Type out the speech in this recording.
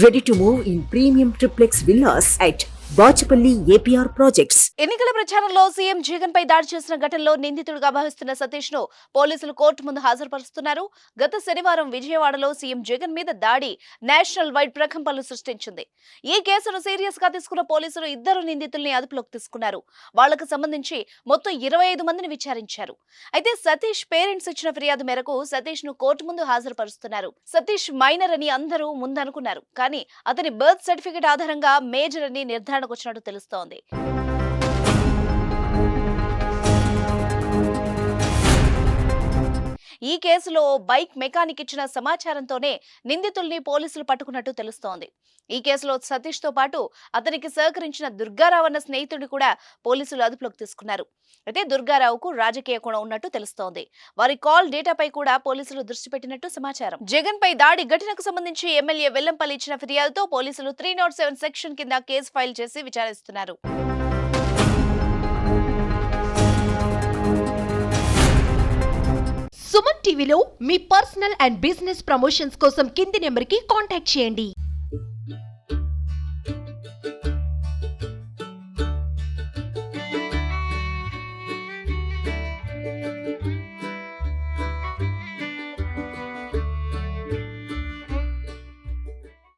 Ready to move in premium triplex villas at Bachupally APR projects. ఎన్నికల ప్రచారంలో CM Jagan పై దాడి చేసిన ఘటనలో నిందితుడిగా భావిస్తున్న సతీష్ ను పోలీసులు కోర్టు ముందు హాజరుపరుస్తున్నారు. గత శనివారం విజయవాడలో సీఎం జగన్ మీద దాడి నేషనల్ వైడ్ ప్రకంపనలు సృష్టించింది. ఈ కేసును సీరియస్ గా తీసుకున్న పోలీసులు ఇద్దరు నిందితుల్ని అదుపులోకి తీసుకున్నారు. వాళ్లకు సంబంధించి మొత్తం 25 మందిని విచారించారు. అయితే సతీష్ పేరెంట్స్ ఇచ్చిన ఫిర్యాదు మేరకు సతీష్ ను కోర్టు ముందు హాజరుపరుస్తున్నారు. సతీష్ మైనర్ అని అందరూ ముందనుకున్నారు. కానీ అతని బర్త్ సర్టిఫికెట్ ఆధారంగా మేజర్ అని నిర్ధారణ వచ్చినట్టు తెలుస్తోంది. ఈ కేసులో బైక్ మెకానిక్ ఇచ్చిన సమాచారంతోనే నిందితుల్ని పోలీసులు పట్టుకున్నట్టు తెలుస్తోంది. ఈ కేసులో సతీష్ తో పాటు అతనికి సహకరించిన దుర్గారావు అన్న స్నేహితుడిని కూడా పోలీసులు అదుపులోకి తీసుకున్నారు. అయితే దుర్గారావుకు రాజకీయ కోణం ఉన్నట్టు తెలుస్తోంది. వారి కాల్ డేటాపై కూడా పోలీసులు దృష్టి పెట్టినట్టు సమాచారం. జగన్ పై దాడి ఘటనకు సంబంధించి ఎమ్మెల్యే వెల్లంపల్లి ఇచ్చిన ఫిర్యాదుతో పోలీసులు 307 సెక్షన్ కింద కేసు ఫైల్ చేసి విచారిస్తున్నారు. సుమన్ టీవీలో మీ పర్సనల్ అండ్ బిజినెస్ ప్రమోషన్స్ కోసం కింది నెంబర్కి కాంటాక్ట్ చేయండి.